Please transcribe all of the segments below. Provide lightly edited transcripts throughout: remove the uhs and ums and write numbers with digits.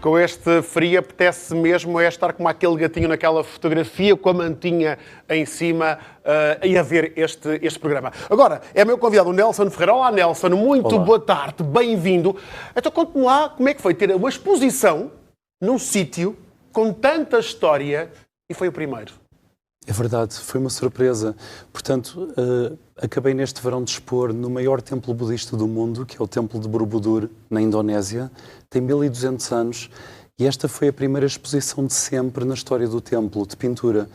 com este frio apetece mesmo estar como aquele gatinho naquela fotografia com a mantinha em cima e a ver este programa. Agora, é meu convidado o Nelson Ferreira. Olá, Nelson, muito Olá. Boa tarde, bem-vindo. Então conte-me lá como é que foi ter uma exposição num sítio com tanta história e foi o primeiro. É verdade, foi uma surpresa. Portanto, acabei neste verão de expor no maior templo budista do mundo, que é o Templo de Borobudur, na Indonésia. Tem 1200 anos e esta foi a primeira exposição de sempre na história do templo, de pintura.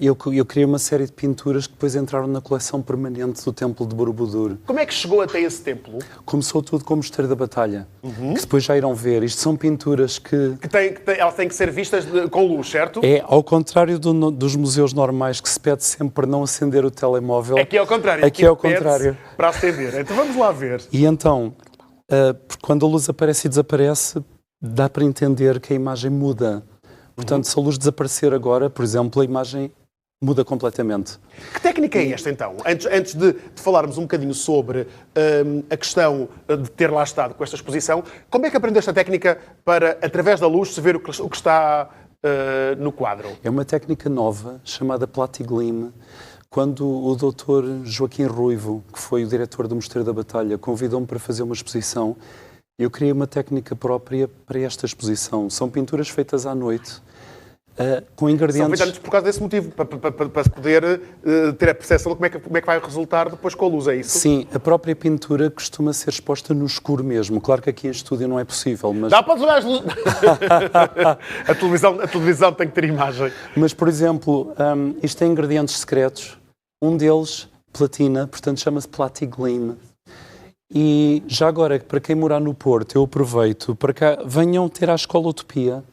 Eu criei uma série de pinturas que depois entraram na coleção permanente do Templo de Borobudur. Como é que chegou até esse templo? Começou tudo com o Mosteiro da Batalha, que depois já irão ver. Isto são pinturas que Elas têm que ser vistas com luz, certo? é, ao contrário dos museus normais, que se pede sempre para não acender o telemóvel. Aqui é ao contrário. Aqui é ao pede-se contrário. Para acender. Então vamos lá ver. E então, quando a luz aparece e desaparece, dá para entender que a imagem muda. Portanto, se a luz desaparecer agora, por exemplo, a imagem muda completamente. Que técnica é esta, então? Antes de falarmos um bocadinho sobre a questão de ter lá estado com esta exposição, como é que aprendeu esta técnica para, através da luz, se ver o que está no quadro? É uma técnica nova, chamada Platiglim. Quando o Dr. Joaquim Ruivo, que foi o diretor do Mosteiro da Batalha, convidou-me para fazer uma exposição, eu criei uma técnica própria para esta exposição. São pinturas feitas à noite, com ingredientes... São feitas por causa desse motivo, para se poder ter a percepção de como é que vai resultar depois com a luz, é isso? Sim, a própria pintura costuma ser exposta no escuro mesmo. Claro que aqui em estúdio não é possível, mas... Dá para desligar as luzes. a televisão tem que ter imagem. Mas, por exemplo, isto tem ingredientes secretos. Um deles, platina, portanto chama-se Platiglim. E já agora, para quem morar no Porto, eu aproveito para cá, venham ter à Escola Utopia,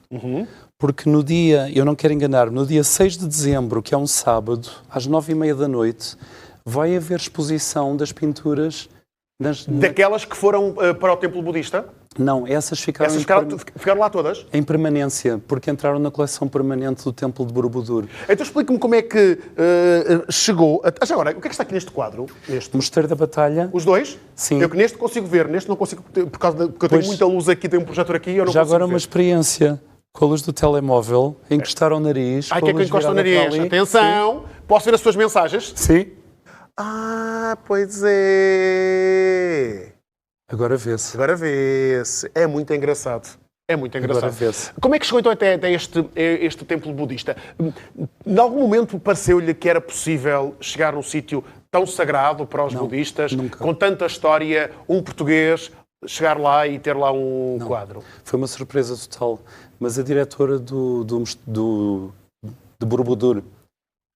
porque no dia, eu não quero enganar, no dia 6 de dezembro, que é um sábado, às 9h30 da noite, vai haver exposição das pinturas... Daquelas que foram para o templo budista? Não, essas ficaram lá todas? em permanência, porque entraram na coleção permanente do Templo de Borobudur. Então explique-me como é que chegou... Já agora, o que é que está aqui neste quadro? O Mosteiro da Batalha. Os dois? Sim. Eu que neste consigo ver, neste não consigo, porque eu tenho muita luz aqui, tenho um projetor aqui, eu não já consigo agora ver. uma experiência com a luz do telemóvel, encostar ao nariz. Ai, que é que eu encosto o nariz? Atenção! Sim. Posso ver as suas mensagens? Sim. Ah, pois é! Agora vê-se. Agora vê-se. É muito engraçado. É muito engraçado. Agora vê-se. Como é que chegou então até este templo budista? Em algum momento pareceu-lhe que era possível chegar num sítio tão sagrado para os budistas, nunca. com tanta história, um português, chegar lá e ter lá um quadro? Foi uma surpresa total. Mas a diretora de Borobudur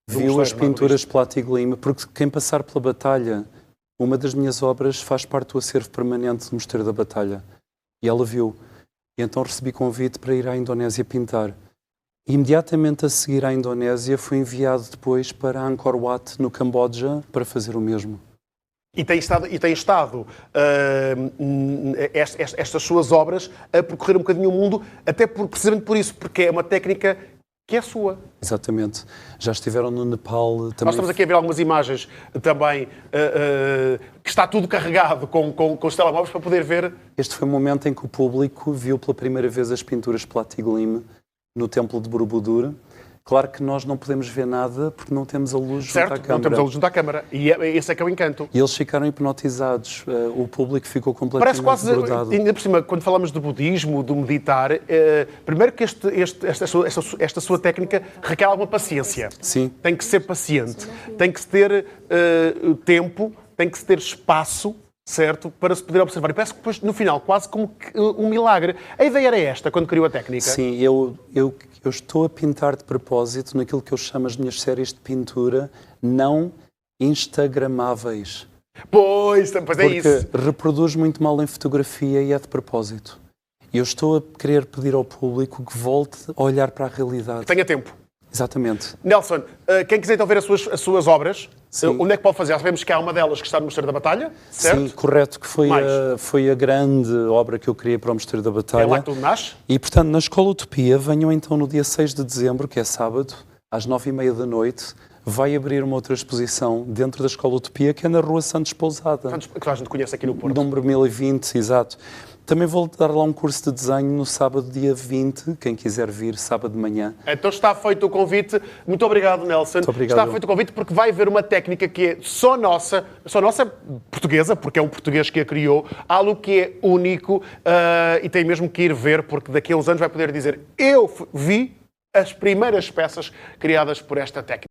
viu as pinturas Platiglim, porque quem passar pela Batalha, uma das minhas obras faz parte do acervo permanente do Mosteiro da Batalha. E ela viu. E então recebi convite para ir à Indonésia pintar. E imediatamente a seguir à Indonésia fui enviado depois para Angkor Wat, no Camboja, para fazer o mesmo. E tem estado estas suas obras a percorrer um bocadinho o mundo, até precisamente por isso, porque é uma técnica que é sua. Exatamente. Já estiveram no Nepal também. Nós estamos aqui a ver algumas imagens também, que está tudo carregado com os telemóveis para poder ver. Este foi o momento em que o público viu pela primeira vez as pinturas Platiglim no Templo de Borobudur. Claro que nós não podemos ver nada porque não temos a luz junto à câmara. Não temos a luz junto à câmara. E esse é que é o encanto. E eles ficaram hipnotizados. O público ficou completamente Parece quase, grudado. ainda por cima, quando falamos de budismo, do meditar, primeiro que esta sua técnica requer alguma paciência. Sim. Tem que ser paciente. Tem que se ter tempo, tem que se ter espaço, certo, para se poder observar. E parece que depois, no final, quase como um milagre. A ideia era esta, quando criou a técnica? Sim, eu estou a pintar de propósito naquilo que eu chamo as minhas séries de pintura não instagramáveis. Pois é isso. Porque reproduz muito mal em fotografia e é de propósito. Eu estou a querer pedir ao público que volte a olhar para a realidade. Tenha tempo. Exatamente. Nelson, quem quiser então ver as suas obras, Sim. onde é que pode fazer? Já sabemos que há uma delas que está no Mosteiro da Batalha, certo? Sim, correto, que foi a grande obra que eu criei para o Mosteiro da Batalha. É lá que tudo nasce? E, portanto, na Escola Utopia, venham então no dia 6 de dezembro, que é sábado, às 9h30 da noite, vai abrir uma outra exposição dentro da Escola Utopia, que é na Rua Santos Pousada. Que a gente conhece aqui no Porto. Número 1020, exato. Também vou dar lá um curso de desenho no sábado, dia 20, quem quiser vir, sábado de manhã. Então está feito o convite. Muito obrigado, Nelson. Muito obrigado. Está feito o convite porque vai haver uma técnica que é só nossa portuguesa, porque é um português que a criou, algo que é único e tem mesmo que ir ver, porque daqui a uns anos vai poder dizer: eu vi as primeiras peças criadas por esta técnica.